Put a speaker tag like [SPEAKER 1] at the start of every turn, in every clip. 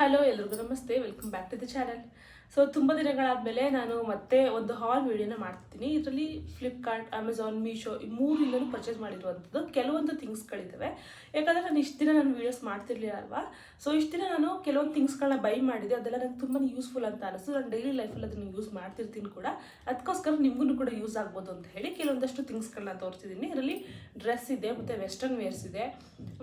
[SPEAKER 1] Hello ಎಲ್ರಿಗೂ ನಮಸ್ತೆ, welcome back to the channel. So ತುಂಬ ದಿನಗಳಾದಮೇಲೆ ನಾನು ಮತ್ತೆ ಒಂದು ಹಾಲ್ ವಿಡಿಯೋನ ಮಾಡ್ತಿದ್ದೀನಿ. ಇದರಲ್ಲಿ ಫ್ಲಿಪ್ಕಾರ್ಟ್, ಅಮೆಝಾನ್, ಮೀಶೋ ಈ ಮೂರಿಂದಲೂ ಪರ್ಚೇಸ್ ಮಾಡಿರುವಂಥದ್ದು ಕೆಲವೊಂದು ಥಿಂಗ್ಸ್ಗಳಿದ್ದಾವೆ. ಯಾಕಂದರೆ ನಾನು ಇಷ್ಟು ದಿನ ನಾನು ವೀಡಿಯೋಸ್ ಮಾಡ್ತಿರ್ಲಿಲ್ಲ ಅಲ್ವಾ. ಸೊ ಇಷ್ಟು ದಿನ ನಾನು ಕೆಲವೊಂದು ಥಿಂಗ್ಸ್ಗಳನ್ನ ಬೈ ಮಾಡಿದೆ, ಅದೆಲ್ಲ ನನಗೆ ತುಂಬಾ ಯೂಸ್ಫುಲ್ ಅಂತ ಅನಿಸ್ತು. ನಾನು ಡೈಲಿ ಲೈಫಲ್ಲಿ ಅದನ್ನು ಯೂಸ್ ಮಾಡ್ತಿರ್ತೀನಿ ಕೂಡ. ಅದಕ್ಕೋಸ್ಕರ ನಿಮಗೂ ಕೂಡ ಯೂಸ್ ಆಗ್ಬೋದು ಅಂತ ಹೇಳಿ ಕೆಲವೊಂದಷ್ಟು ಥಿಂಗ್ಸ್ಗಳನ್ನ ತೋರಿಸ್ತಿದ್ದೀನಿ. ಇದರಲ್ಲಿ ಡ್ರೆಸ್ ಇದೆ, ಮತ್ತು ವೆಸ್ಟರ್ನ್ ವೇರ್ಸ್ ಇದೆ,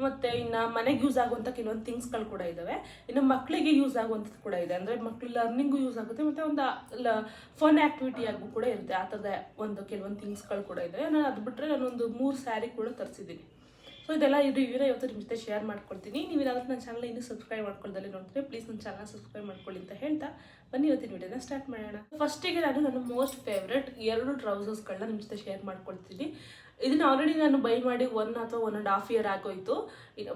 [SPEAKER 1] ಮತ್ತು ಇನ್ನು ಮನೆಗೆ ಯೂಸ್ ಆಗುವಂಥ ಕೆಲವೊಂದು ಥಿಂಗ್ಸ್ಗಳು ಕೂಡ ಇದ್ದಾವೆ. ಇನ್ನು ಮಕ್ಕಳಿಗೆ ಯೂಸ್ ಆಗುವಂಥದ್ದು ಕೂಡ ಇದೆ. ಅಂದರೆ ಮಕ್ಕಳು ಲರ್ನಿಂಗು ಯೂಸ್ ಆಗುತ್ತೆ, ಮತ್ತು ಒಂದು ಫನ್ ಆ್ಯಕ್ಟಿವಿಟಿ ಆಗು ಕೂಡ ಇರುತ್ತೆ. ಆ ಥರದ ಒಂದು ಕೆಲವೊಂದು ಥಿಂಗ್ಸ್ಗಳು ಕೂಡ ಇದೆ. ನಾನು ಅದು ಬಿಟ್ಟರೆ ನಾನೊಂದು 3 ಸ್ಯಾರಿ ಕೂಡ ತರಿಸಿದ್ದೀನಿ. ಸೊ ಇದೆಲ್ಲ ರಿವ್ಯೂನ ಇವತ್ತು ನಿಮ್ಮ ಜೊತೆ ಶೇರ್ ಮಾಡ್ಕೊಳ್ತೀನಿ. ನೀವು ಏನಾದರೂ ನನ್ನ ಚಾನಲ್ ಇನ್ನೂ ಸಬ್ಸ್ಕ್ರೈಬ್ ಮಾಡ್ಕೊಳ್ದಲ್ಲಿ ನೋಡ್ತೀರಿ, ಪ್ಲೀಸ್ ನನ್ನ ಚಾನಲ್ ಸಬ್ಸ್ಕ್ರೈಬ್ ಮಾಡ್ಕೊಳ್ಳಿ ಅಂತ ಹೇಳ್ತಾ ಬನ್ನಿ ಇವತ್ತಿನ ವಿಡಿಯೋನ ಸ್ಟಾರ್ಟ್ ಮಾಡೋಣ. ಫಸ್ಟಿಗೆ ನಾನು ನನ್ನ ಮೋಸ್ಟ್ ಫೇವ್ರೆಟ್ 2 ಟ್ರೌಸರ್ಸ್ಗಳನ್ನ ನಿಮ್ಮ ಜೊತೆ ಶೇರ್ ಮಾಡ್ಕೊಳ್ತೀನಿ. ಇದನ್ನ ಆಲ್ರೆಡಿ ನಾನು ಬೈ ಮಾಡಿ 1 ಅಥವಾ 1.5 ಇಯರ್ ಆಗೋಯ್ತು,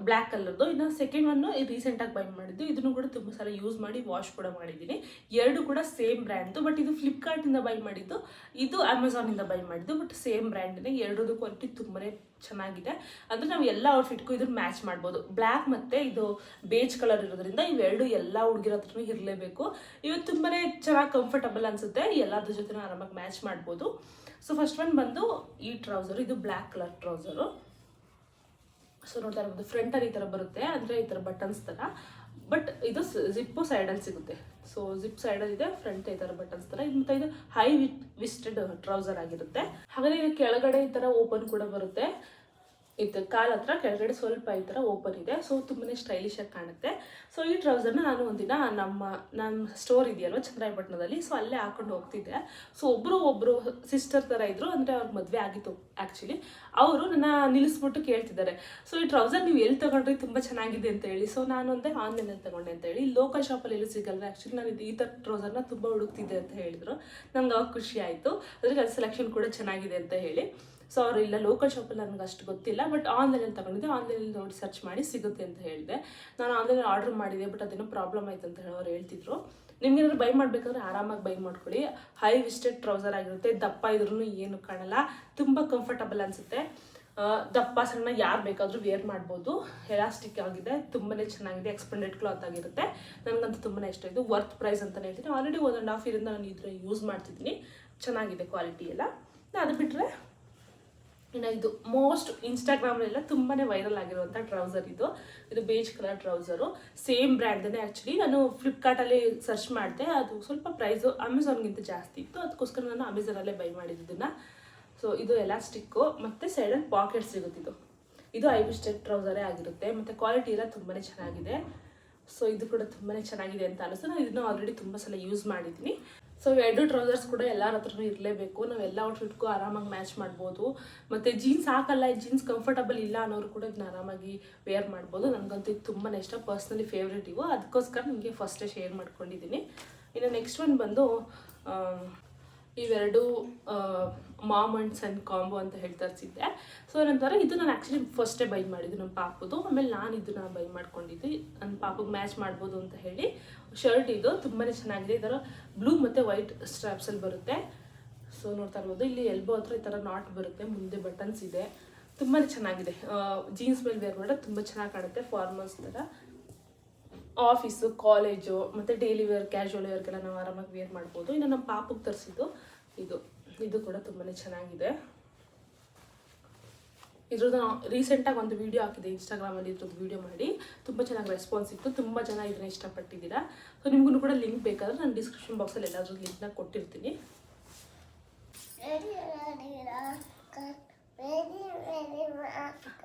[SPEAKER 1] ಬ್ಲ್ಯಾಕ್ ಕಲರ್ದು. ಇನ್ನು ಸೆಕೆಂಡ್ ಒನ್ನು ರೀಸೆಂಟಾಗಿ ಬೈ ಮಾಡಿದ್ದು. ಇದನ್ನು ಕೂಡ ತುಂಬ ಸಲ ಯೂಸ್ ಮಾಡಿ ವಾಶ್ ಕೂಡ ಮಾಡಿದ್ದೀನಿ. 2 ಕೂಡ ಸೇಮ್ ಬ್ರ್ಯಾಂಡ್ದು, ಬಟ್ ಇದು ಫ್ಲಿಪ್ಕಾರ್ಟಿಂದ ಬೈ ಮಾಡಿದ್ದು, ಇದು ಅಮೆಝಾನಿಂದ ಬೈ ಮಾಡಿದ್ದು, ಬಟ್ ಸೇಮ್ ಬ್ರ್ಯಾಂಡಿದೆ. 2 ಕ್ವಾಲಿಟಿ ತುಂಬಾ ಚೆನ್ನಾಗಿದೆ. ಅಂದರೆ ನಾವು ಎಲ್ಲ ಔಟ್ಫಿಟ್ಗೂ ಇದನ್ನು ಮ್ಯಾಚ್ ಮಾಡ್ಬೋದು. ಬ್ಲ್ಯಾಕ್ ಮತ್ತು ಇದು ಬೇಜ್ ಕಲರ್ ಇರೋದ್ರಿಂದ ಇವೆರಡು ಎಲ್ಲ ಹುಡುಗಿರ ಹತ್ರನೂ ಇರಲೇಬೇಕು. ಇವು ತುಂಬಾ ಚೆನ್ನಾಗಿ ಕಂಫರ್ಟಬಲ್ ಅನಿಸುತ್ತೆ, ಎಲ್ಲದ್ರ ಜೊತೆ ಆರಾಮಾಗಿ ಮ್ಯಾಚ್ ಮಾಡ್ಬೋದು. ಸೊ ಫಸ್ಟ್ ಒನ್ ಬಂದು ಈ ಟ್ರೌಸರು. ಇದು ಬ್ಲ್ಯಾಕ್ ಕಲರ್ ಟ್ರೌಸರು. ಸೊ ನೋಡ್ತಾ ಇರ್ಬೋದು, ಫ್ರಂಟಲ್ಲಿ ಈ ಥರ ಬರುತ್ತೆ, ಅಂದರೆ ಈ ಥರ ಬಟನ್ಸ್ ಥರ. ಬಟ್ ಇದು ಜಿಪ್ಪು ಸೈಡಲ್ಲಿ ಸಿಗುತ್ತೆ. ಸೊ ಜಿಪ್ ಸೈಡಲ್ಲಿ ಇದೆ, ಫ್ರಂಟ್ ಈ ಥರ ಬಟನ್ಸ್ ಥರ. ಮತ್ತು ಇದು ಹೈ ವಿಸ್ಟೆಡ್ ಟ್ರೌಸರ್ ಆಗಿರುತ್ತೆ. ಹಾಗೆ ಇದು ಕೆಳಗಡೆ ಈ ಥರ ಓಪನ್ ಕೂಡ ಬರುತ್ತೆ. ಇದು ಕಾಲ ಹತ್ರ ಕೆಳಗಡೆ ಸ್ವಲ್ಪ ಈ ಥರ ಓಪನ್ ಇದೆ. ಸೊ ತುಂಬಾ ಸ್ಟೈಲಿಶ್ ಆಗಿ ಕಾಣುತ್ತೆ. ಸೊ ಈ ಟ್ರೌಸರ್ನ ನಾನು ಒಂದಿನ ನಮ್ಮ ಸ್ಟೋರ್ ಇದೆಯಲ್ವ ಚಂದ್ರಾಯಪಟ್ಟಣದಲ್ಲಿ, ಸೊ ಅಲ್ಲೇ ಹಾಕೊಂಡು ಹೋಗ್ತಿದ್ದೆ. ಸೊ ಒಬ್ಬರು ಸಿಸ್ಟರ್ ಥರ ಇದ್ದರು, ಅಂದರೆ ಅವ್ರ ಮದುವೆ ಆಗಿತ್ತು ಆ್ಯಕ್ಚುಲಿ. ಅವರು ನನ್ನ ನಿಲ್ಲಿಸ್ಬಿಟ್ಟು ಕೇಳ್ತಿದ್ದಾರೆ, ಸೊ ಈ ಟ್ರೌಸರ್ ನೀವು ಎಲ್ಲಿ ತೊಗೊಂಡ್ರಿ, ತುಂಬ ಚೆನ್ನಾಗಿದೆ ಅಂತ ಹೇಳಿ. ಸೊ ನಾನು ಅಂದೆ ಆನ್ಲೈನಲ್ಲಿ ತೊಗೊಂಡೆ ಅಂತ ಹೇಳಿ. ಲೋಕಲ್ ಶಾಪಲ್ಲಿ ಎಲ್ಲೂ ಸಿಗಲ್ವ, ಆ್ಯಕ್ಚುಲಿ ನಾನು ಈ ಥರ ಟ್ರೌಸರ್ನ ತುಂಬ ಹುಡುಕ್ತಿದ್ದೆ ಅಂತ ಹೇಳಿದರು. ನಂಗೆ ಅವಾಗ ಖುಷಿ ಆಯಿತು, ಅದ್ರಿಗೆ ಅದು ಸೆಲೆಕ್ಷನ್ ಕೂಡ ಚೆನ್ನಾಗಿದೆ ಅಂತ ಹೇಳಿ. ಸೊ ಅವರು ಇಲ್ಲ ಲೋಕಲ್ ಶಾಪಲ್ಲಿ ನನಗೆ ಅಷ್ಟು ಗೊತ್ತಿಲ್ಲ, ಬಟ್ ಆನ್ಲೈನಲ್ಲಿ ತಗೊಂಡಿದ್ದೆ. ಆನ್ಲೈನಲ್ಲಿ ನೋಡಿ ಸರ್ಚ್ ಮಾಡಿ ಸಿಗುತ್ತೆ ಅಂತ ಹೇಳಿದೆ. ನಾನು ಆನ್ಲೈನಲ್ಲಿ ಆರ್ಡರ್ ಮಾಡಿದೆ, ಬಟ್ ಅದೇನೋ ಪ್ರಾಬ್ಲಮ್ ಆಯ್ತು ಅಂತ ಹೇಳೋರು ಹೇಳ್ತಿದ್ರು. ನಿಮ್ಗೇನಾದ್ರು ಬೈ ಮಾಡಬೇಕಾದ್ರೆ ಆರಾಮಾಗಿ ಬೈ ಮಾಡ್ಕೊಳ್ಳಿ. ಹೈ ವಿಸ್ಟೆಡ್ ಟ್ರೌಸರ್ ಆಗಿರುತ್ತೆ, ದಪ್ಪ ಇದ್ರೂ ಏನು ಕಾಣಲ್ಲ, ತುಂಬ ಕಂಫರ್ಟಬಲ್ ಅನಿಸುತ್ತೆ. ದಪ್ಪ ಸಣ್ಣ ಯಾರು ಬೇಕಾದರೂ ವೇರ್ ಮಾಡ್ಬೋದು. ಎಲಾಸ್ಟಿಕ್ ಆಗಿದೆ, ತುಂಬಾ ಚೆನ್ನಾಗಿದೆ, ಎಕ್ಸ್ಪೆಂಡೆಡ್ ಕ್ಲಾತ್ ಆಗಿರುತ್ತೆ. ನನಗಂತೂ ತುಂಬಾ ಇಷ್ಟ. ಇದು ವರ್ತ್ ಪ್ರೈಸ್ ಅಂತಲೇ ಹೇಳ್ತೀನಿ. ಆಲ್ರೆಡಿ 1.5 ಇಯರಿಂದ ನಾನು ಇದನ್ನ ಯೂಸ್ ಮಾಡ್ತಿದ್ದೀನಿ, ಚೆನ್ನಾಗಿದೆ ಕ್ವಾಲಿಟಿ ಎಲ್ಲ. ಅದು ಬಿಟ್ಟರೆ ಇನ್ನು ಇದು ಮೋಸ್ಟ್ ಇನ್ಸ್ಟಾಗ್ರಾಮ್ನೆಲ್ಲ ತುಂಬಾ ವೈರಲ್ ಆಗಿರುವಂಥ ಟ್ರೌಸರ್ ಇದು ಬೇಜ್ ಕಲರ್ ಟ್ರೌಸರು. ಸೇಮ್ ಬ್ರ್ಯಾಂಡ್ದೇ ಆ್ಯಕ್ಚುಲಿ. ನಾನು ಫ್ಲಿಪ್ಕಾರ್ಟಲ್ಲಿ ಸರ್ಚ್ ಮಾಡಿದೆ, ಅದು ಸ್ವಲ್ಪ ಪ್ರೈಸು ಅಮೆಝಾನ್ಗಿಂತ ಜಾಸ್ತಿ ಇತ್ತು, ಅದಕ್ಕೋಸ್ಕರ ನಾನು ಅಮೆಝಾನಲ್ಲೇ ಬೈ ಮಾಡಿದ್ದನ್ನು. ಸೊ ಇದು ಎಲಾಸ್ಟಿಕ್ಕು, ಮತ್ತು ಸೈಡಲ್ಲಿ ಪಾಕೆಟ್ ಸಿಗುತ್ತಿದ್ದು. ಇದು ಹೈ ವಿಸ್ಟೆಡ್ ಟ್ರೌಸರೇ ಆಗಿರುತ್ತೆ, ಮತ್ತು ಕ್ವಾಲಿಟಿ ಎಲ್ಲ ತುಂಬಾ ಚೆನ್ನಾಗಿದೆ. ಸೊ ಇದು ಕೂಡ ತುಂಬಾ ಚೆನ್ನಾಗಿದೆ ಅಂತ ಅನಿಸ್ತು. ನಾನು ಇದನ್ನು ಆಲ್ರೆಡಿ ತುಂಬ ಸಲ ಯೂಸ್ ಮಾಡಿದ್ದೀನಿ. ಸೊ 2 ಟ್ರೌಸರ್ಸ್ ಕೂಡ ಎಲ್ಲರ ಹತ್ರನೂ ಇರಲೇಬೇಕು. ನಾವು ಎಲ್ಲ ಔಟ್ಫಿಟ್ಗೂ ಆರಾಮಾಗಿ ಮ್ಯಾಚ್ ಮಾಡ್ಬೋದು. ಮತ್ತು ಜೀನ್ಸ್ ಹಾಕಲ್ಲ, ಜೀನ್ಸ್ ಕಂಫರ್ಟಬಲ್ ಇಲ್ಲ ಅನ್ನೋರು ಕೂಡ ಇದನ್ನ ಆರಾಮಾಗಿ ವೇರ್ ಮಾಡ್ಬೋದು. ನನಗಂತೂ ಇದು ತುಂಬಾ ಇಷ್ಟ, ಪರ್ಸ್ನಲಿ ಫೇವ್ರೇಟ್ ಇವು. ಅದಕ್ಕೋಸ್ಕರ ನಿಮಗೆ ಫಸ್ಟೇ ಶೇರ್ ಮಾಡ್ಕೊಂಡಿದ್ದೀನಿ. ಇನ್ನು ನೆಕ್ಸ್ಟ್ ಒನ್ ಬಂದು ಇವೆರಡು ಮಾಮ್ ಆ್ಯಂಡ್ ಸನ್ ಕಾಂಬೋ ಅಂತ ಹೇಳಿ ತರಿಸಿದ್ದೆ. ಸೊ ನಂತರ ಇದು ನಾನು ಆ್ಯಕ್ಚುಲಿ ಫಸ್ಟೇ ಬೈ ಮಾಡಿದ್ದು ನಮ್ಮ ಪಾಪುದು. ಆಮೇಲೆ ನಾನು ಇದನ್ನು ಬೈ ಮಾಡ್ಕೊಂಡಿದ್ದೆ, ನನ್ನ ಪಾಪಗೆ ಮ್ಯಾಚ್ ಮಾಡ್ಬೋದು ಅಂತ ಹೇಳಿ. ಶರ್ಟ್ ಇದು ತುಂಬಾ ಚೆನ್ನಾಗಿದೆ, ಈ ಥರ ಬ್ಲೂ ಮತ್ತು ವೈಟ್ ಸ್ಟ್ರಾಪ್ಸಲ್ಲಿ ಬರುತ್ತೆ. ಸೊ ನೋಡ್ತಾ ಇರ್ಬೋದು, ಇಲ್ಲಿ ಎಲ್ಬೋ ಹತ್ರ ಈ ಥರ ನಾಟ್ ಬರುತ್ತೆ, ಮುಂದೆ ಬಟನ್ಸ್ ಇದೆ, ತುಂಬಾ ಚೆನ್ನಾಗಿದೆ. ಜೀನ್ಸ್ ಮೇಲೆ ವೇರ್ ಮಾಡಿದ್ರೆ ತುಂಬ ಚೆನ್ನಾಗಿ ಕಾಣುತ್ತೆ, ಫಾರ್ಮಲ್ಸ್ ಥರ. ಆಫೀಸು, ಕಾಲೇಜು ಮತ್ತು ಡೈಲಿ ವೇರ್, ಕ್ಯಾಶುವಲ್ ವೇರ್ಗೆಲ್ಲ ನಾವು ಆರಾಮಾಗಿ ವೇರ್ ಮಾಡ್ಬೋದು. ಇನ್ನು ನಮ್ಮ ಪಾಪಗೆ ತರಿಸಿದ್ದು ಇದು ಕೂಡ ತುಂಬಾ ಚೆನ್ನಾಗಿದೆ. ಇದ್ರದ್ದು ರೀಸೆಂಟಾಗಿ ಒಂದು ವೀಡಿಯೋ ಹಾಕಿದೆ ಇನ್ಸ್ಟಾಗ್ರಾಮಲ್ಲಿ, ಇದ್ರದ್ದು ವೀಡಿಯೋ ಮಾಡಿ ತುಂಬ ಚೆನ್ನಾಗಿ ರೆಸ್ಪಾನ್ಸ್ ಇತ್ತು. ತುಂಬ ಜನ ಇದನ್ನ ಇಷ್ಟಪಟ್ಟಿದ್ದೀರಾ. ಸೊ ನಿಮಗೂ ಕೂಡ ಲಿಂಕ್ ಬೇಕಾದ್ರೆ ನಾನು ಡಿಸ್ಕ್ರಿಪ್ಷನ್ ಬಾಕ್ಸಲ್ಲಿ ಎಲ್ಲಾದ್ರೂ ಲಿಂಕ್ನ ಕೊಟ್ಟಿರ್ತೀನಿ.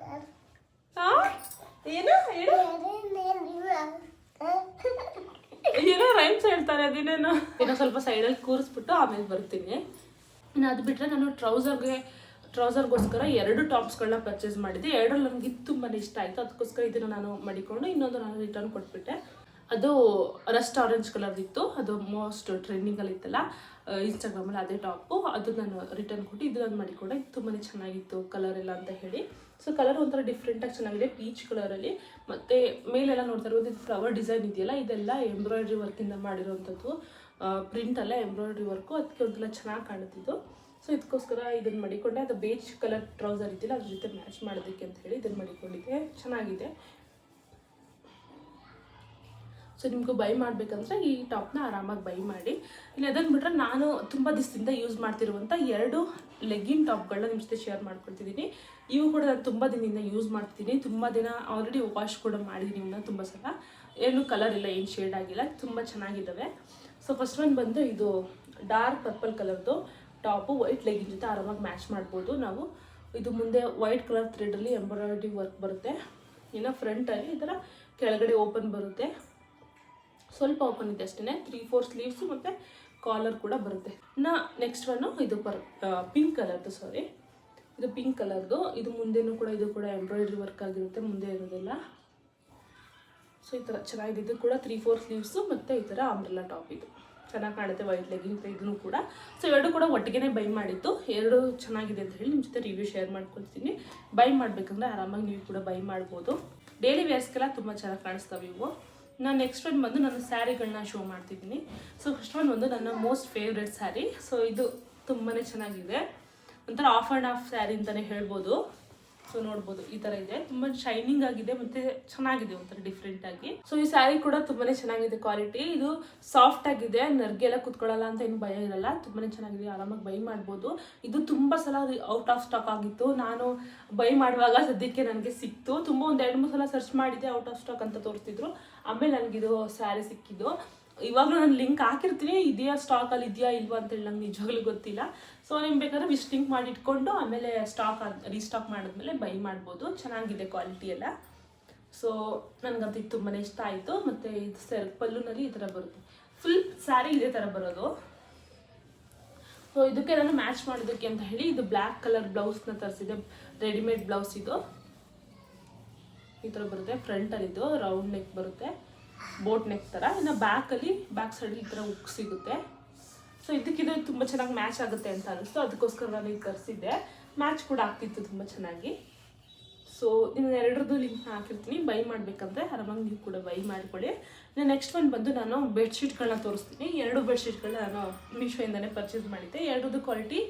[SPEAKER 1] ಏನೋ ರೈಮ್ಸ್ ಹೇಳ್ತಾರೆ, ಅದೇನೇನೋ ಏನೋ ಸ್ವಲ್ಪ ಸೈಡಲ್ಲಿ ಕೂರಿಸ್ಬಿಟ್ಟು ಆಮೇಲೆ ಬರ್ತೀನಿ. ಇನ್ನು ಅದು ಬಿಟ್ಟರೆ ನಾನು ಟ್ರೌಸರ್ಗೋಸ್ಕರ 2 ಟಾಪ್ಸ್ಗಳನ್ನ ಪರ್ಚೇಸ್ ಮಾಡಿದ್ದೆ. 2 ನನಗೆ ತುಂಬಾ ಇಷ್ಟ ಆಯಿತು, ಅದಕ್ಕೋಸ್ಕರ ಇದನ್ನು ನಾನು ಮಾಡಿಕೊಂಡು ಇನ್ನೊಂದು ನಾನು ರಿಟರ್ನ್ ಕೊಟ್ಬಿಟ್ಟೆ. ಅದು ರಸ್ಟ್ ಆರೆಂಜ್ ಕಲರ್ ಇತ್ತು, ಅದು ಮೋಸ್ಟ್ ಟ್ರೆಂಡಿಂಗಲ್ಲಿ ಇತ್ತಲ್ಲ ಇನ್ಸ್ಟಾಗ್ರಾಮಲ್ಲಿ, ಅದೇ ಟಾಪು. ಅದು ನಾನು ರಿಟರ್ನ್ ಕೊಟ್ಟು ಇದು ನಾನು ಮಾಡಿಕೊಂಡೆ. ಇದು ತುಂಬಾ ಚೆನ್ನಾಗಿತ್ತು ಕಲರ್ ಎಲ್ಲ ಅಂತ ಹೇಳಿ. ಸೊ ಕಲರ್ ಒಂಥರ ಡಿಫ್ರೆಂಟಾಗಿ ಚೆನ್ನಾಗಿದೆ, ಪೀಚ್ ಕಲರಲ್ಲಿ. ಮತ್ತು ಮೇಲೆಲ್ಲ ನೋಡ್ತಾ ಇರ್ಬೋದು, ಇದು ಫ್ಲವರ್ ಡಿಸೈನ್ ಇದೆಯಲ್ಲ, ಇದೆಲ್ಲ ಎಂಬ್ರಾಯ್ಡ್ರಿ ವರ್ಕಿಂದ ಮಾಡಿರೋವಂಥದ್ದು. ಪ್ರಿಂಟಲ್ಲ ಎಂಬ್ರಾಯ್ಡ್ರಿ ವರ್ಕು, ಅದಕ್ಕೆ ಒಂಥರ ಚೆನ್ನಾಗಿ ಕಾಣುತ್ತಿದ್ದು. ಸೊ ಇದಕ್ಕೋಸ್ಕರ ಇದನ್ನು ಮಾಡಿಕೊಂಡೆ. ಅದು ಬೇಜ್ ಕಲರ್ ಟ್ರೌಸರ್ ಇದೆಯಲ್ಲ, ಅದ್ರ ಜೊತೆ ಮ್ಯಾಚ್ ಮಾಡೋದಕ್ಕೆ ಅಂತ ಹೇಳಿ ಇದನ್ನು ಮಾಡಿಕೊಂಡಿದ್ದೆ, ಚೆನ್ನಾಗಿದೆ. ಸೊ ನಿಮಗೂ ಬೈ ಮಾಡಬೇಕಂದ್ರೆ ಈ ಟಾಪ್ನ ಆರಾಮಾಗಿ ಬೈ ಮಾಡಿ. ಇನ್ನು ಅದನ್ನು ಬಿಟ್ಟರೆ ನಾನು ತುಂಬ ದಿವಸದಿಂದ ಯೂಸ್ ಮಾಡ್ತಿರುವಂಥ 2 ಲೆಗ್ಗಿನ್ ಟಾಪ್ಗಳನ್ನ ನಿಮ್ಮ ಜೊತೆ ಶೇರ್ ಮಾಡ್ಕೊಳ್ತಿದ್ದೀನಿ. ಇವು ಕೂಡ ನಾನು ತುಂಬ ದಿನದಿಂದ ಯೂಸ್ ಮಾಡ್ತಿದ್ದೀನಿ. ತುಂಬ ದಿನ ಆಲ್ರೆಡಿ ವಾಶ್ ಕೂಡ ಮಾಡಿದ್ದೀನಿ ಇವನ್ನ ತುಂಬ ಸಲ. ಏನು ಕಲರ್ ಇಲ್ಲ, ಏನು ಶೇಡ್ ಆಗಿಲ್ಲ, ತುಂಬ ಚೆನ್ನಾಗಿದ್ದಾವೆ. ಸೊ ಫಸ್ಟ್ ಒನ್ ಬಂದು ಇದು ಡಾರ್ಕ್ ಪರ್ಪಲ್ ಕಲರ್ದು ಟಾಪು ವೈಟ್ ಲೆಗ್ಗಿನ್ ಜೊತೆ ಆರಾಮಾಗಿ ಮ್ಯಾಚ್ ಮಾಡ್ಬೋದು ನಾವು. ಇದು ಮುಂದೆ ವೈಟ್ ಕಲರ್ ಥ್ರೆಡಲ್ಲಿ ಎಂಬ್ರಾಯ್ಡ್ರಿ ವರ್ಕ್ ಬರುತ್ತೆ. ಇನ್ನು ಫ್ರಂಟಲ್ಲಿ ಈ ಥರ ಕೆಳಗಡೆ ಓಪನ್ ಬರುತ್ತೆ, ಸ್ವಲ್ಪ ಓಪನ್ ಇದೆ ಅಷ್ಟೇ. 3/4 ಸ್ಲೀವ್ಸು ಮತ್ತು ಕಾಲರ್ ಕೂಡ ಬರುತ್ತೆ. ಇನ್ನು ನೆಕ್ಸ್ಟ್ ಒನ್ನು ಇದು ಪಿಂಕ್ ಕಲರ್ದು, ಸಾರಿ ಇದು ಪಿಂಕ್ ಕಲರ್ದು. ಇದು ಮುಂದೆನೂ ಕೂಡ ಇದು ಕೂಡ ಎಂಬ್ರಾಯ್ಡ್ರಿ ವರ್ಕ್ ಆಗಿರುತ್ತೆ, ಮುಂದೆ ಇರೋದೆಲ್ಲ. ಸೊ ಈ ಥರ ಚೆನ್ನಾಗಿದೆ. ಇದು ಕೂಡ 3/4 ಸ್ಲೀವ್ಸು ಮತ್ತು ಈ ಥರ ಅಂಬ್ರೆಲಾ ಟಾಪ್. ಇದು ಚೆನ್ನಾಗಿ ಕಾಣುತ್ತೆ ವೈಟ್ ಲೆಗ್ಗಿಂಗ್ ಇದನ್ನು ಕೂಡ. ಸೊ ಎರಡು ಕೂಡ ಒಟ್ಟಿಗೆ ಬೈ ಮಾಡಿದ್ದು, ಎರಡು ಚೆನ್ನಾಗಿದೆ ಅಂತ ಹೇಳಿ ನಿಮ್ಮ ಜೊತೆ ರಿವ್ಯೂ ಶೇರ್ ಮಾಡ್ಕೊಳ್ತೀನಿ. ಬೈ ಮಾಡಬೇಕಂದ್ರೆ ಆರಾಮಾಗಿ ನೀವು ಕೂಡ ಬೈ ಮಾಡ್ಬೋದು. ಡೈಲಿ ವೇರ್ಸ್ಗೆಲ್ಲ ತುಂಬ ಚೆನ್ನಾಗಿ ಕಾಣಿಸ್ತವೆ ಇವು. ನಾನು ನೆಕ್ಸ್ಟ್ ಒನ್ ಬಂದು ನಾನು ಸ್ಯಾರಿಗಳನ್ನ ಶೋ ಮಾಡ್ತಿದ್ದೀನಿ. ಸೊ ಫಸ್ಟ್ ಒನ್ ಒಂದು ನನ್ನ ಮೋಸ್ಟ್ ಫೇವ್ರೆಟ್ ಸ್ಯಾರಿ. ಸೊ ಇದು ತುಂಬಾ ಚೆನ್ನಾಗಿದೆ, ಒಂಥರ ಆಫ್ ಆ್ಯಂಡ್ ಆಫ್ ಸ್ಯಾರಿ ಅಂತಲೇ ಹೇಳ್ಬೋದು. ಸೊ ನೋಡ್ಬೋದು ಈ ಥರ ಇದೆ, ತುಂಬ ಶೈನಿಂಗ್ ಆಗಿದೆ ಮತ್ತು ಚೆನ್ನಾಗಿದೆ ಒಂಥರ ಡಿಫ್ರೆಂಟಾಗಿ. ಸೊ ಈ ಸ್ಯಾರಿ ಕೂಡ ತುಂಬಾ ಚೆನ್ನಾಗಿದೆ ಕ್ವಾಲಿಟಿ. ಇದು ಸಾಫ್ಟ್ ಆಗಿದೆ, ನರ್ಗೆಲ್ಲ ಕುತ್ಕೊಳ್ಳಲ್ಲ ಅಂತ ಏನು ಭಯ ಇರಲ್ಲ, ತುಂಬಾ ಚೆನ್ನಾಗಿದೆ, ಆರಾಮಾಗಿ ಬೈ ಮಾಡ್ಬೋದು. ಇದು ತುಂಬ ಸಲ ಔಟ್ ಆಫ್ ಸ್ಟಾಕ್ ಆಗಿತ್ತು. ನಾನು ಬೈ ಮಾಡುವಾಗ ಸದ್ಯಕ್ಕೆ ನನಗೆ ಸಿಕ್ತು. ತುಂಬ ಒಂದು 2-3 ಸಲ ಸರ್ಚ್ ಮಾಡಿದೆ, ಔಟ್ ಆಫ್ ಸ್ಟಾಕ್ ಅಂತ ತೋರಿಸ್ತಿದ್ರು. ಆಮೇಲೆ ನನಗಿದು ಸ್ಯಾರಿ ಸಿಕ್ಕಿದ್ದು. ಇವಾಗಲೂ ನಾನು ಲಿಂಕ್ ಹಾಕಿರ್ತೀನಿ, ಇದೆಯಾ ಸ್ಟಾಕಲ್ಲಿ ಇದೆಯಾ ಇಲ್ವಾ ಅಂತೇಳಿ ನಂಗೆ ನಿಜವಾಗ್ಲೂ ಗೊತ್ತಿಲ್ಲ. ಸೊ ನಿಮ್ಗೆ ಬೇಕಾದ್ರೆ ವಿಶ್ ಲಿಂಕ್ ಮಾಡಿ ಇಟ್ಕೊಂಡು ಆಮೇಲೆ ರೀಸ್ಟಾಕ್ ಮಾಡಿದ್ಮೇಲೆ ಬೈ ಮಾಡ್ಬೋದು. ಚೆನ್ನಾಗಿದೆ ಕ್ವಾಲಿಟಿ ಎಲ್ಲ. ಸೊ ನನಗಂತೂ ಇದು ತುಂಬಾ ಇಷ್ಟ ಆಯಿತು. ಮತ್ತು ಇದು ಪಲ್ಲುನಲ್ಲಿ ಈ ಥರ ಬರುತ್ತೆ, ಫುಲ್ ಸ್ಯಾರಿ ಇದೇ ಥರ ಬರೋದು. ಸೊ ಇದಕ್ಕೆ ನಾನು ಮ್ಯಾಚ್ ಮಾಡೋದಕ್ಕೆ ಅಂತ ಹೇಳಿ ಇದು ಬ್ಲ್ಯಾಕ್ ಕಲರ್ ಬ್ಲೌಸ್ನ ತರಿಸಿದೆ, ರೆಡಿಮೇಡ್ ಬ್ಲೌಸ್. ಇದು ಈ ಥರ ಬರುತ್ತೆ, ಫ್ರಂಟಲ್ಲಿ ಇದು ರೌಂಡ್ ನೆಕ್ ಬರುತ್ತೆ, ಬೋಟ್ ನೆಕ್ ಥರ. ಇನ್ನು ಬ್ಯಾಕ್ ಸೈಡಲ್ಲಿ ಈ ಥರ ಉಕ್ ಸಿಗುತ್ತೆ. ಸೊ ಇದಕ್ಕಿದು ತುಂಬ ಚೆನ್ನಾಗಿ ಮ್ಯಾಚ್ ಆಗುತ್ತೆ ಅಂತ ಅನಿಸ್ತು, ಅದಕ್ಕೋಸ್ಕರ ನಾನು ಇದು ತರಿಸಿದ್ದೆ. ಮ್ಯಾಚ್ ಕೂಡ ಆಗ್ತಿತ್ತು ತುಂಬ ಚೆನ್ನಾಗಿ. ಸೊ ಇನ್ನು ಎರಡರದ್ದು ಲಿಂಕ್ನ ಹಾಕಿರ್ತೀನಿ, ಬೈ ಮಾಡಬೇಕಂದ್ರೆ ಆರಾಮಾಗಿ ನೀವು ಕೂಡ ಬೈ ಮಾಡಿಕೊಳ್ಳಿ. ಇನ್ನು ನೆಕ್ಸ್ಟ್ ಒನ್ ಬಂದು ನಾನು ಬೆಡ್ಶೀಟ್ಗಳನ್ನ ತೋರಿಸ್ತೀನಿ. 2 ಬೆಡ್ಶೀಟ್ಗಳನ್ನ ನಾನು ಮೀಶೋಯಿಂದನೇ ಪರ್ಚೇಸ್ ಮಾಡಿದ್ದೆ. ಎರಡರದ್ದು ಕ್ವಾಲಿಟಿ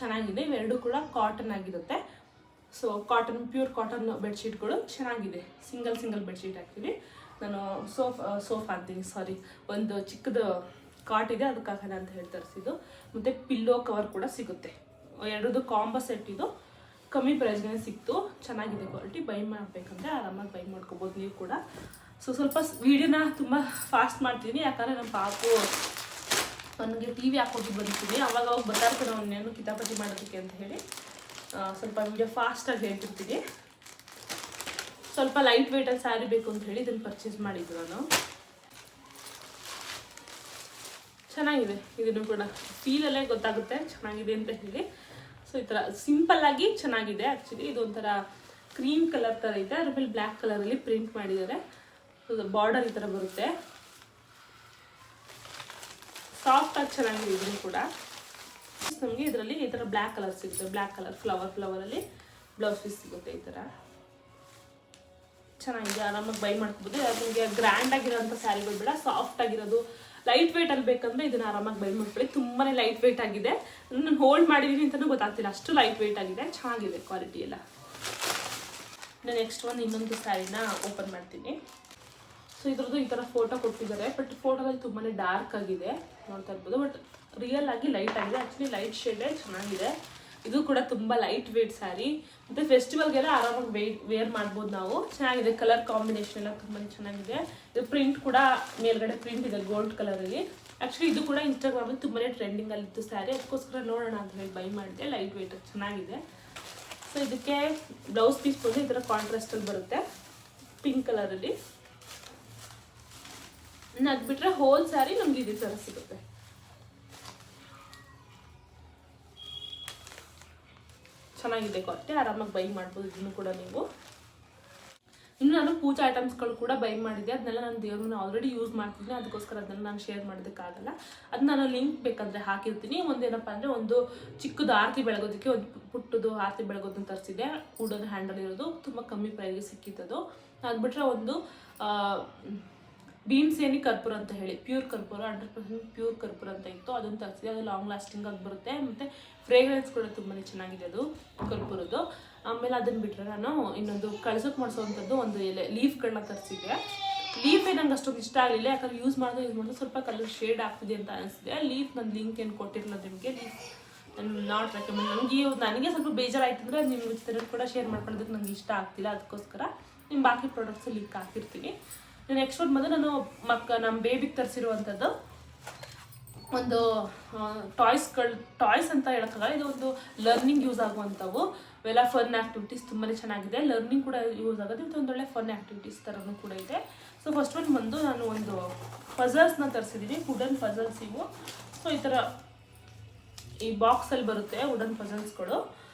[SPEAKER 1] ಚೆನ್ನಾಗಿದೆ, ಇವೆರಡು ಕೂಡ ಕಾಟನ್ ಆಗಿರುತ್ತೆ. ಸೊ ಪ್ಯೂರ್ ಕಾಟನ್ ಬೆಡ್ಶೀಟ್ಗಳು ಚೆನ್ನಾಗಿದೆ. ಸಿಂಗಲ್ ಬೆಡ್ಶೀಟ್ ಹಾಕ್ತೀನಿ ನಾನು. ಸೋಫಾ ಅಂತೀನಿ, ಸಾರಿ, ಒಂದು ಚಿಕ್ಕದು ಕಾಟ್ ಇದೆ, ಅದಕ್ಕಾಗಣ ಅಂತ ಹೇಳಿ ತರಿಸಿದ್ದು. ಮತ್ತು ಪಿಲ್ಲೋ ಕವರ್ ಕೂಡ ಸಿಗುತ್ತೆ. ಎರಡದು ಕಾಂಬೋ ಸೆಟ್. ಇದು ಕಮ್ಮಿ ಪ್ರೈಸ್ಗೆ ಸಿಕ್ತು, ಚೆನ್ನಾಗಿದೆ ಕ್ವಾಲಿಟಿ. ಬೈ ಮಾಡಬೇಕಂದ್ರೆ ಆರಾಮಾಗಿ ಬೈ ಮಾಡ್ಕೋಬೋದು ನೀವು ಕೂಡ. ಸೊ ಸ್ವಲ್ಪ ವೀಡಿಯೋನ ತುಂಬ ಫಾಸ್ಟ್ ಮಾಡ್ತೀನಿ, ಯಾಕಂದರೆ ನಮ್ಮ ಪಾಪು ನನಗೆ ಟಿ ವಿ ಹಾಕೋಗಿ ಬಂದಿದ್ದೀನಿ, ಅವಾಗ ಬರ್ತಾಯಿರ್ತೀನಿ ಅವನ್ನೇನು ಕಿತಾಪತಿ ಮಾಡೋದಕ್ಕೆ ಅಂತ ಹೇಳಿ ಸ್ವಲ್ಪ ವೀಡಿಯೋ ಫಾಸ್ಟಾಗಿ ಹೇಳ್ತಿರ್ತೀನಿ. ಸ್ವಲ್ಪ ಲೈಟ್ ವೆಯ್ಟಲ್ಲಿ ಸ್ಯಾರಿ ಬೇಕು ಅಂತ ಹೇಳಿ ಇದನ್ನು ಪರ್ಚೇಸ್ ಮಾಡಿದ್ದು ನಾನು. ಚೆನ್ನಾಗಿದೆ, ಇದನ್ನು ಕೂಡ ಫೀಲಲ್ಲೇ ಗೊತ್ತಾಗುತ್ತೆ ಚೆನ್ನಾಗಿದೆ ಅಂತ ಹೇಳಿ. ಸೊ ಈ ಥರ ಸಿಂಪಲ್ಲಾಗಿ ಚೆನ್ನಾಗಿದೆ. ಆ್ಯಕ್ಚುಲಿ ಇದೊಂಥರ ಕ್ರೀಮ್ ಕಲರ್ ಥರ ಇದೆ, ಅದ್ರ ಮೇಲೆ ಬ್ಲ್ಯಾಕ್ ಕಲರಲ್ಲಿ ಪ್ರಿಂಟ್ ಮಾಡಿದ್ದಾರೆ. ಬಾರ್ಡರ್ ಈ ಥರ ಬರುತ್ತೆ, ಸಾಫ್ಟಾಗಿ ಚೆನ್ನಾಗಿದೆ. ಇದನ್ನು ಕೂಡ ನಮಗೆ ಇದರಲ್ಲಿ ಈ ಥರ ಬ್ಲ್ಯಾಕ್ ಕಲರ್ ಸಿಗುತ್ತೆ, ಬ್ಲ್ಯಾಕ್ ಕಲರ್ ಫ್ಲವರಲ್ಲಿ ಬ್ಲೌಸ್ ಪೀಸ್ ಸಿಗುತ್ತೆ. ಈ ಥರ ಚೆನ್ನಾಗಿದೆ, ಆರಾಮಾಗಿ ಬೈ ಮಾಡ್ಬೋದು. ನಿಮಗೆ ಗ್ರ್ಯಾಂಡ್ ಆಗಿರೋಂಥ ಸ್ಯಾರಿಗಳು ಬೇಡ, ಸಾಫ್ಟ್ ಆಗಿರೋದು ಲೈಟ್ ವೆಯ್ಟ್ ಅಲ್ಲಿ ಬೇಕಂದ್ರೆ ಇದನ್ನ ಆರಾಮಾಗಿ ಬೈ ಮಾಡ್ಕೊಳ್ಳಿ. ತುಂಬಾ ಲೈಟ್ ವೆಯ್ಟ್ ಆಗಿದೆ, ನಾನು ಹೋಲ್ಡ್ ಮಾಡಿದ್ದೀನಿ ಅಂತಲೂ ಗೊತ್ತಾಗ್ತಿಲ್ಲ, ಅಷ್ಟು ಲೈಟ್ ವೆಯ್ಟ್ ಆಗಿದೆ, ಚೆನ್ನಾಗಿದೆ ಕ್ವಾಲಿಟಿ ಎಲ್ಲ. ನಾನು ನೆಕ್ಸ್ಟ್ ಒಂದು ಇನ್ನೊಂದು ಸ್ಯಾರಿನ ಓಪನ್ ಮಾಡ್ತೀನಿ. ಸೊ ಇದ್ರದ್ದು ಈ ಥರ ಫೋಟೋ ಕೊಟ್ಟಿದ್ದಾರೆ, ಬಟ್ ಫೋಟೋದಲ್ಲಿ ತುಂಬಾ ಡಾರ್ಕ್ ಆಗಿದೆ ನೋಡ್ತಾ ಇರ್ಬೋದು, ಬಟ್ ರಿಯಲ್ ಆಗಿ ಲೈಟ್ ಆಗಿದೆ. ಆ್ಯಕ್ಚುಲಿ ಲೈಟ್ ಶೇಡೇ ಚೆನ್ನಾಗಿದೆ. ಇದು ಕೂಡ ತುಂಬ ಲೈಟ್ ವೇಟ್ ಸ್ಯಾರಿ, ಮತ್ತು ಫೆಸ್ಟಿವಲ್ಗೆಲ್ಲ ಆರಾಮಾಗಿ ವೇರ್ ಮಾಡ್ಬೋದು ನಾವು. ಚೆನ್ನಾಗಿದೆ, ಕಲರ್ ಕಾಂಬಿನೇಷನ್ ಎಲ್ಲ ತುಂಬಾ ಚೆನ್ನಾಗಿದೆ. ಇದು ಪ್ರಿಂಟ್ ಕೂಡ ಮೇಲ್ಗಡೆ ಪ್ರಿಂಟ್ ಇದೆ ಗೋಲ್ಡ್ ಕಲರಲ್ಲಿ. ಆ್ಯಕ್ಚುಲಿ ಇದು ಕೂಡ ಇನ್ಸ್ಟಾಗ್ರಾಮಲ್ಲಿ ತುಂಬಾ ಟ್ರೆಂಡಿಂಗಲ್ಲಿತ್ತು ಸ್ಯಾರಿ, ಅದಕ್ಕೋಸ್ಕರ ನೋಡೋಣ ಅಂತ ಹೇಳಿ ಬೈ ಮಾಡಿದೆ. ಲೈಟ್ ವೇಟ್ ಚೆನ್ನಾಗಿದೆ. ಸೊ ಇದಕ್ಕೆ ಬ್ಲೌಸ್ ಪೀಸ್ ಬಂದು ಈ ಥರ ಕಾಂಟ್ರಾಸ್ಟಲ್ಲಿ ಬರುತ್ತೆ, ಪಿಂಕ್ ಕಲರಲ್ಲಿ. ಅದು ಬಿಟ್ಟರೆ ಹೋಲ್ ಸ್ಯಾರಿ ನಮ್ಗೆ ಇದೇ ಥರ ಸಿಗುತ್ತೆ. ಚೆನ್ನಾಗಿದೆ ಕ್ವಾಲಿಟಿ, ಆರಾಮಾಗಿ ಬೈ ಮಾಡ್ಬೋದು ಇದನ್ನು ಕೂಡ ನೀವು. ಇನ್ನು ನಾನು ಪೂಜಾ ಐಟಮ್ಸ್ಗಳು ಕೂಡ ಬೈ ಮಾಡಿದ್ದೆ, ಅದನ್ನೆಲ್ಲ ನಾನು ದೇವ್ರನ್ನ ಆಲ್ರೆಡಿ ಯೂಸ್ ಮಾಡ್ತಿದ್ದೀನಿ, ಅದಕ್ಕೋಸ್ಕರ ಅದನ್ನು ನಾನು ಶೇರ್ ಮಾಡೋದಕ್ಕಾಗಲ್ಲ. ಅದು ನಾನು ಲಿಂಕ್ ಬೇಕಂದರೆ ಹಾಕಿರ್ತೀನಿ. ಒಂದೇನಪ್ಪ ಅಂದರೆ ಒಂದು ಚಿಕ್ಕದು ಆರತಿ ಬೆಳಗೋದಕ್ಕೆ ಒಂದು ಪುಟ್ಟದು ಆರತಿ ಬೆಳಗೋದನ್ನ ತರಿಸಿದೆ, ವುಡನ್ ಹ್ಯಾಂಡಲ್ ಇರೋದು, ತುಂಬ ಕಮ್ಮಿ ಪ್ರೈಸ್ಗೆ ಸಿಕ್ಕಿತ್ತದು. ಅದು ಬಿಟ್ಟರೆ ಒಂದು ಭೀಮಸೇನಿ ಕರ್ಪೂರ ಅಂತ ಹೇಳಿ ಪ್ಯೂರ್ ಕರ್ಪೂರ 100% ಪ್ಯೂರ್ ಕರ್ಪೂರ ಅಂತ ಇತ್ತು, ಅದನ್ನು ತರಿಸಿದೆ. ಅದು ಲಾಂಗ್ ಲಾಸ್ಟಿಂಗ್ ಆಗಿ ಬರುತ್ತೆ, ಮತ್ತು ಫ್ರೇಗ್ರೆನ್ಸ್ ಕೂಡ ತುಂಬಾ ಚೆನ್ನಾಗಿದೆ ಅದು ಕರ್ಪೂರದ್ದು. ಆಮೇಲೆ ಅದನ್ನು ಬಿಟ್ಟರೆ ನಾನು ಇನ್ನೊಂದು ಕಳ್ಸೋಕೆ ಮಾಡಿಸೋವಂಥದ್ದು ಒಂದು ಲೀಫ್ಗಳನ್ನ ತರಿಸಿದ್ದೆ. ಲೀಫೇ ನಂಗೆ ಅಷ್ಟೊಂದು ಇಷ್ಟ ಆಗಲಿಲ್ಲ, ಯಾಕಂದ್ರೆ ಯೂಸ್ ಮಾಡಿದ್ರೆ ಸ್ವಲ್ಪ ಕಲರ್ ಶೇಡ್ ಆಗ್ತಿದೆ ಅಂತ ಅನಿಸ್ತಿದೆ. ಲೀಫ್ ನನ್ನ ಲಿಂಕ್ ಏನು ಕೊಟ್ಟಿರಲಿಲ್ಲ ನಿಮಗೆ, ಲೀಫ್ ನಾನು ನಾಟ್ ರೆಕಮೆಂಡ್. ನನಗೆ ಸ್ವಲ್ಪ ಬೇಜಾರಾಯ್ತು ಅಂದರೆ ನಿಮ್ಮ ಜೊತೆ ಕೂಡ ಶೇರ್ ಮಾಡ್ಕೊಳ್ಳೋದಕ್ಕೆ ನನಗೆ ಇಷ್ಟ ಆಗ್ತಿಲ್ಲ, ಅದಕ್ಕೋಸ್ಕರ ನಿಮ್ಮ ಬಾಕಿ ಪ್ರಾಡಕ್ಟ್ಸ್ ಲಿಂಕ್ ಹಾಕಿರ್ತೀನಿ. ನೆಕ್ಸ್ಟ್ ಒಂದು ಬಂದು ನಾನು ನಮ್ಮ ಬೇಬಿಗೆ ತರಿಸಿರುವಂಥದ್ದು ಒಂದು ಟಾಯ್ಸ್ ಅಂತ ಹೇಳೋಕ್ಕಾಗಲ್ಲ, ಇದು ಒಂದು ಲರ್ನಿಂಗ್ ಯೂಸ್ ಆಗುವಂಥವು. ಇವೆಲ್ಲ ಫನ್ ಆ್ಯಕ್ಟಿವಿಟೀಸ್ ತುಂಬಾ ಚೆನ್ನಾಗಿದೆ, ಲರ್ನಿಂಗ್ ಕೂಡ ಯೂಸ್ ಆಗೋದು. ಇದು ಒಂದೊಳ್ಳೆ ಫನ್ ಆ್ಯಕ್ಟಿವಿಟೀಸ್ ಥರನೂ ಕೂಡ ಇದೆ. ಸೊ ಫಸ್ಟ್ ಒಂದು ಬಂದು ನಾನು ಒಂದು ಪಝಲ್ಸ್ನ ತರಿಸಿದ್ದೀನಿ, ವುಡನ್ ಪಝಲ್ಸ್ ಇವು. ಸೊ ಈ ಥರ ಈ ಬಾಕ್ಸಲ್ಲಿ ಬರುತ್ತೆ ವುಡನ್ ಪಝಲ್ಸ್ಗಳು.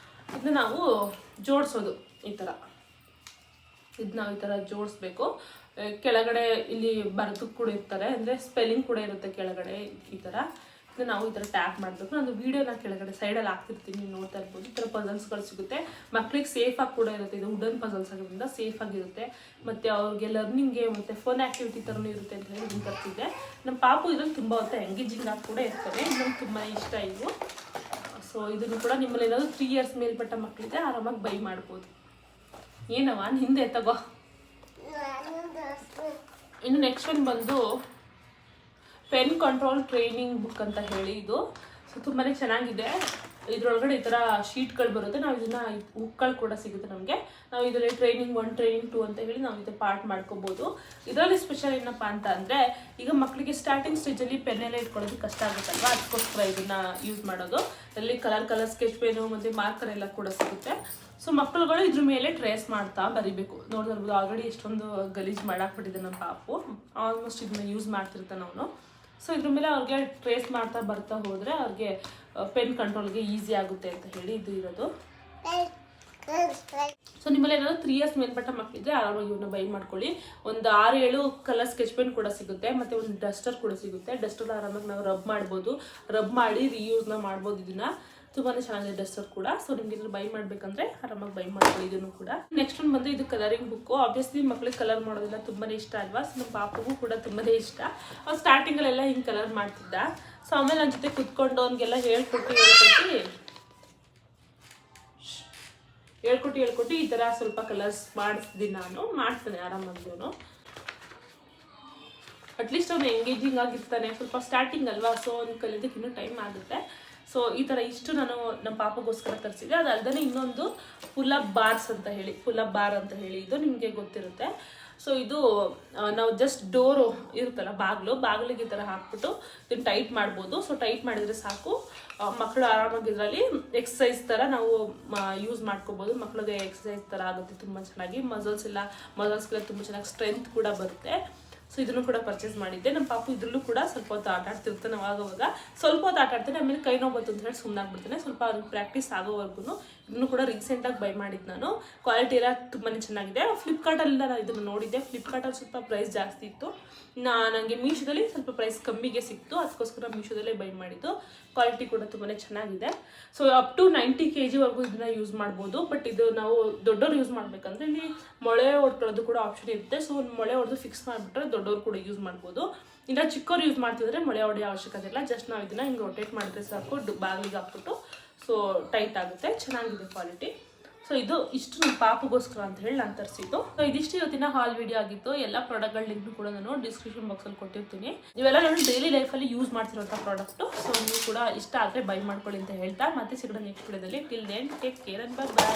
[SPEAKER 1] ಇದನ್ನ ನಾವು ಜೋಡಿಸೋದು ಈ ಥರ, ಇದು ನಾವು ಈ ಥರ ಜೋಡಿಸ್ಬೇಕು. ಕೆಳಗಡೆ ಇಲ್ಲಿ ಬರೆದು ಕೂಡ ಇರ್ತಾರೆ, ಅಂದರೆ ಸ್ಪೆಲ್ಲಿಂಗ್ ಕೂಡ ಇರುತ್ತೆ ಕೆಳಗಡೆ ಈ ಥರ. ಇದನ್ನ ನಾವು ಈ ಥರ ಟ್ಯಾಪ್ ಮಾಡಬೇಕು. ನಾನು ವೀಡಿಯೋನ ಕೆಳಗಡೆ ಸೈಡಲ್ಲಿ ಹಾಕ್ತಿರ್ತೀನಿ, ನೀವು ನೋಡ್ತಾ ಇರ್ಬೋದು. ಈ ಥರ ಪಝಲ್ಸ್ಗಳು ಸಿಗುತ್ತೆ, ಮಕ್ಳಿಗೆ ಸೇಫಾಗಿ ಕೂಡ ಇರುತ್ತೆ. ಇದು ವುಡನ್ ಪಝಲ್ಸ್ ಆಗೋದ್ರಿಂದ ಸೇಫಾಗಿರುತ್ತೆ, ಮತ್ತು ಅವ್ರಿಗೆ ಲರ್ನಿಂಗ್ಗೆ ಮತ್ತು ಫನ್ ಆ್ಯಕ್ಟಿವಿಟಿ ಥರನೂ ಇರುತ್ತೆ ಅಂತ ಹೇಳಿ ಇದನ್ನು ತರ್ತಿದ್ದೆ. ನಮ್ಮ ಪಾಪು ಇದ್ರಲ್ಲಿ ತುಂಬ ಹೊತ್ತು ಎಂಗೇಜಿಂಗ್ ಆಗಿ ಕೂಡ ಇರ್ತದೆ, ನಮ್ಗೆ ತುಂಬ ಇಷ್ಟ ಇವು. ಸೊ ಇದನ್ನು ಕೂಡ ನಿಮ್ಮಲ್ಲಿ ಏನಾದರೂ 3 ಇಯರ್ಸ್ ಮೇಲ್ಪಟ್ಟ ಮಕ್ಕಳಿದೆ ಆರಾಮಾಗಿ ಬೈ ಮಾಡ್ಬೋದು. ಏನವ ಹಿಂದೆ ತಗೋ. ಇನ್ನು ನೆಕ್ಸ್ಟ್ ಒಂದು ಬಂದು ಪೆನ್ ಕಂಟ್ರೋಲ್ ಟ್ರೈನಿಂಗ್ ಬುಕ್ ಅಂತ ಹೇಳಿ ಇದು. ಸೊ ತುಂಬಾ ಚೆನ್ನಾಗಿದೆ. ಇದರೊಳಗಡೆ ಈ ಥರ ಶೀಟ್ಗಳು ಬರುತ್ತೆ, ನಾವು ಇದನ್ನು ಬುಕ್ಗಳು ಕೂಡ ಸಿಗುತ್ತೆ ನಮಗೆ. ನಾವು ಇದರಲ್ಲಿ ಟ್ರೈನಿಂಗ್ 1 ಟ್ರೈನಿಂಗ್ 2 ಅಂತ ಹೇಳಿ ನಾವು ಇದು ಪಾರ್ಟ್ ಮಾಡ್ಕೋಬೋದು. ಇದರಲ್ಲಿ ಸ್ಪೆಷಲ್ ಏನಪ್ಪ ಅಂತ ಅಂದರೆ, ಈಗ ಮಕ್ಕಳಿಗೆ ಸ್ಟಾರ್ಟಿಂಗ್ ಸ್ಟೇಜಲ್ಲಿ ಪೆನ್ನೆಲ್ಲ ಇಟ್ಕೊಳ್ಳೋದು ಕಷ್ಟ ಆಗುತ್ತಲ್ವ, ಅದಕ್ಕೋಸ್ಕರ ಇದನ್ನು ಯೂಸ್ ಮಾಡೋದು. ಇದರಲ್ಲಿ ಕಲರ್ ಸ್ಕೆಚ್ ಪೆನ್ನು ಮತ್ತು ಮಾರ್ಕರ್ ಎಲ್ಲ ಕೂಡ ಸಿಗುತ್ತೆ. ಸೊ ಮಕ್ಕಳುಗಳು ಇದ್ರ ಮೇಲೆ ಟ್ರೇಸ್ ಮಾಡ್ತಾ ಬರಿಬೇಕು. ನೋಡಿರ್ಬೋದು ಆಲ್ರೆಡಿ ಎಷ್ಟೊಂದು ಗಲೀಜು ಮಾಡಾಕ್ಬಿಟ್ಟಿದೆ ನಮ್ಮ ಪಾಪು, ಆಲ್ಮೋಸ್ಟ್ ಇದನ್ನ ಯೂಸ್ ಮಾಡ್ತಿರ್ತಾನೆ ಅವನು. ಸೊ ಇದ್ರ ಮೇಲೆ ಅವ್ರಿಗೆ ಟ್ರೇಸ್ ಮಾಡ್ತಾ ಬರ್ತಾ ಹೋದರೆ ಅವ್ರಿಗೆ ಪೆನ್ ಕಂಟ್ರೋಲ್ಗೆ ಈಸಿ ಆಗುತ್ತೆ ಅಂತ ಹೇಳಿ ಇದು ಇರೋದು. ಸೊ ನಿಮ್ಮಲ್ಲಿ ಏನಾದರೂ 3 ಇಯರ್ಸ್ ಮೇಲ್ಪಟ್ಟ ಮಕ್ಕಳಿದ್ರೆ ಆರಾಮಾಗಿ ಇವನ್ನ ಬೈ ಮಾಡ್ಕೊಳ್ಳಿ. ಒಂದು 6-7 ಕಲರ್ ಸ್ಕೆಚ್ ಪೆನ್ ಕೂಡ ಸಿಗುತ್ತೆ, ಮತ್ತು ಒಂದು ಡಸ್ಟರ್ ಕೂಡ ಸಿಗುತ್ತೆ. ಡಸ್ಟರ್ ಆರಾಮಾಗಿ ನಾವು ರಬ್ ಮಾಡ್ಬೋದು, ರಬ್ ಮಾಡಿ ರೀಯೂಸ್ನ ಮಾಡ್ಬೋದು. ಇದನ್ನ ತುಂಬಾ ಚೆನ್ನಾಗಿದೆ ಡಸ್ಟರ್ ಕೂಡ. ಸೊ ನಿಮ್ಗೆ ಇದ್ರ ಬೈ ಮಾಡ್ಬೇಕಂದ್ರೆ ಆರಾಮಾಗಿ ಬೈ ಮಾಡ್ಕೊಳ್ಳಿ ಇದನ್ನು ಕೂಡ. ನೆಕ್ಸ್ಟ್ ಒಂದು ಬಂದು ಇದು ಕಲರಿಂಗ್ ಬುಕ್ಕು. ಆಬ್ವಿಯಸ್ಲಿ ಮಕ್ಳಿಗೆ ಕಲರ್ ಮಾಡೋದಿಲ್ಲ ತುಂಬಾ ಇಷ್ಟ ಅಲ್ವಾ. ಸೊ ನಮ್ಮ ಪಾಪಗೂ ಕೂಡ ತುಂಬಾ ಇಷ್ಟ. ಅವ್ನು ಸ್ಟಾರ್ಟಿಂಗಲ್ಲೆಲ್ಲ ಹಿಂಗೆ ಕಲರ್ ಮಾಡ್ತಿದ್ದ. ಸೊ ಆಮೇಲೆ ನನ್ನ ಜೊತೆ ಕುತ್ಕೊಂಡು ಅವ್ನಿಗೆಲ್ಲ ಹೇಳ್ಕೊಟ್ಟು ಈ ಥರ ಸ್ವಲ್ಪ ಕಲರ್ಸ್ ಮಾಡಿಸ್ತೀನಿ ನಾನು. ಮಾಡ್ತಾನೆ ಆರಾಮಾಗಿ ಅವನು, ಅಟ್ಲೀಸ್ಟ್ ಅವನು ಎಂಗೇಜಿಂಗ್ ಆಗಿರ್ತಾನೆ. ಸ್ವಲ್ಪ ಸ್ಟಾರ್ಟಿಂಗ್ ಅಲ್ವಾ, ಸೊ ಅವ್ನು ಕಲಿಯೋದಕ್ಕೆ ಇನ್ನೂ ಟೈಮ್ ಆಗುತ್ತೆ. ಸೊ ಈ ಥರ ಇಷ್ಟು ನಾನು ನಮ್ಮ ಪಾಪಗೋಸ್ಕರ ತರಿಸಿದ್ದೆ. ಅದಲ್ಲದೆ ಇನ್ನೊಂದು ಪುಲ್-ಅಪ್ ಬಾರ್ ಅಂತ ಹೇಳಿ ಇದು ನಿಮಗೆ ಗೊತ್ತಿರುತ್ತೆ. ಸೊ ಇದು ನಾವು ಜಸ್ಟ್ ಡೋರು ಇರುತ್ತಲ್ಲ, ಬಾಗಿಲಿಗೆ ಈ ಥರ ಹಾಕ್ಬಿಟ್ಟು ಇದನ್ನು ಟೈಟ್ ಮಾಡ್ಬೋದು. ಸೊ ಟೈಟ್ ಮಾಡಿದರೆ ಸಾಕು, ಮಕ್ಕಳು ಆರಾಮಾಗಿ ಇದರಲ್ಲಿ ಎಕ್ಸಸೈಸ್ ಥರ ನಾವು ಯೂಸ್ ಮಾಡ್ಕೋಬೋದು. ಮಕ್ಕಳಿಗೆ ಎಕ್ಸಸೈಸ್ ಥರ ಆಗುತ್ತೆ ತುಂಬ ಚೆನ್ನಾಗಿ. ಮಸಲ್ಸ್ಗೆಲ್ಲ ತುಂಬ ಚೆನ್ನಾಗಿ ಸ್ಟ್ರೆಂತ್ ಕೂಡ ಬರುತ್ತೆ. ಸೊ ಇದನ್ನು ಕೂಡ ಪರ್ಚೇಸ್ ಮಾಡಿದ್ದೆ. ನಮ್ಮ ಪಾಪು ಇದ್ರಲ್ಲೂ ಕೂಡ ಸ್ವಲ್ಪ ಹೊತ್ತು ಆಟ ಆಡ್ತಿರ್ತಾನೆ. ಅವಾಗವಾಗ ಸ್ವಲ್ಪ ಹೊತ್ತು ಆಟ ಆಡ್ತಾನೆ, ಆಮೇಲೆ ಕೈ ನೋವು ಬಂತು ಅಂತ ಹೇಳಿ ಸುಮ್ಮನಾಗ್ಬಿಡ್ತಾನೆ. ಸ್ವಲ್ಪ ಅವ್ರಿಗೆ ಪ್ರಾಕ್ಟೀಸ್ ಆಗೋವರೆಗೂ. ಇದನ್ನು ಕೂಡ ರೀಸೆಂಟಾಗಿ ಬೈ ಮಾಡಿದ್ದು ನಾನು. ಕ್ವಾಲಿಟಿ ಎಲ್ಲ ತುಂಬಾ ಚೆನ್ನಾಗಿದೆ. ಫ್ಲಿಪ್ಕಾರ್ಟಲ್ಲಿ ನಾನು ಇದನ್ನು ನೋಡಿದ್ದೆ. ಫ್ಲಿಪ್ಕಾರ್ಟಲ್ಲಿ ಸ್ವಲ್ಪ ಪ್ರೈಸ್ ಜಾಸ್ತಿ ಇತ್ತು, ನನಗೆ ಮೀಶೋದಲ್ಲಿ ಸ್ವಲ್ಪ ಪ್ರೈಸ್ ಕಮ್ಮಿಗೆ ಸಿಕ್ತು, ಅದಕ್ಕೋಸ್ಕರ ಮೀಶೋದಲ್ಲೇ ಬೈ ಮಾಡಿದ್ದು. ಕ್ವಾಲಿಟಿ ಕೂಡ ತುಂಬಾ ಚೆನ್ನಾಗಿದೆ. ಸೊ ಅಪ್ ಟು 90 kg ಇದನ್ನ ಯೂಸ್ ಮಾಡ್ಬೋದು. ಬಟ್ ಇದು ನಾವು ದೊಡ್ಡವ್ರು ಯೂಸ್ ಮಾಡಬೇಕಂದ್ರೆ ಇಲ್ಲಿ ಮೊಳೆ ಹೊಡ್ಕೊಳ್ಳೋದು ಕೂಡ ಆಪ್ಷನ್ ಇರುತ್ತೆ. ಸೊ ಒಂದು ಮೊಳೆ ಹೊಡೆದು ಫಿಕ್ಸ್ ಮಾಡಿಬಿಟ್ರೆ ದೊಡ್ಡವ್ರು ಕೂಡ ಯೂಸ್ ಮಾಡ್ಬೋದು. ಇಲ್ಲ ಚಿಕ್ಕವ್ರು ಯೂಸ್ ಮಾಡ್ತಿದ್ರೆ ಮೊಳೆ ಹೊಡೆಯೋ ಅವಶ್ಯಕತೆ ಇಲ್ಲ. ಜಸ್ಟ್ ನಾವು ಇದನ್ನ ಹಿಂಗೆ ರೊಟೇಟ್ ಮಾಡಿದ್ರೆ ಸಾಕು, ಬಾಗಿಲಿಗೆ ಹಾಕ್ಬಿಟ್ಟು. ಸೊ ಟೈಟ್ ಆಗುತ್ತೆ, ಚೆನ್ನಾಗಿದೆ ಕ್ವಾಲಿಟಿ. ಸೊ ಇದು ಇಷ್ಟು ನಮ್ಮ ಪಾಪುಗೋಸ್ಕರ ಅಂತ ಹೇಳಿ ನಾನು ತರಿಸಿದ್ದು. ಸೊ ಇದಿಷ್ಟು ಇವತ್ತಿನ ಹಾಲ್ ವಿಡಿಯೋ ಆಗಿತ್ತು. ಎಲ್ಲ ಪ್ರಾಡಕ್ಟ್ಗಳ ಲಿಂಕ್ ಕೂಡ ನಾನು ಡಿಸ್ಕ್ರಿಪ್ಷನ್ ಬಾಕ್ಸಲ್ಲಿ ಕೊಟ್ಟಿರ್ತೀನಿ. ಇವೆಲ್ಲ ನಾನು ಡೈಲಿ ಲೈಫಲ್ಲಿ ಯೂಸ್ ಮಾಡ್ತಿರೋಂಥ ಪ್ರಾಡಕ್ಟು. ಸೊ ನೀವು ಕೂಡ ಇಷ್ಟ ಆದರೆ ಬೈ ಮಾಡ್ಕೊಳ್ಳಿ ಅಂತ ಹೇಳ್ತಾ ಮತ್ತೆ ಸಿಗೋಣ ನೆಕ್ಸ್ಟ್ ವಿಡಿಯೋದಲ್ಲಿ. Till then take care and by.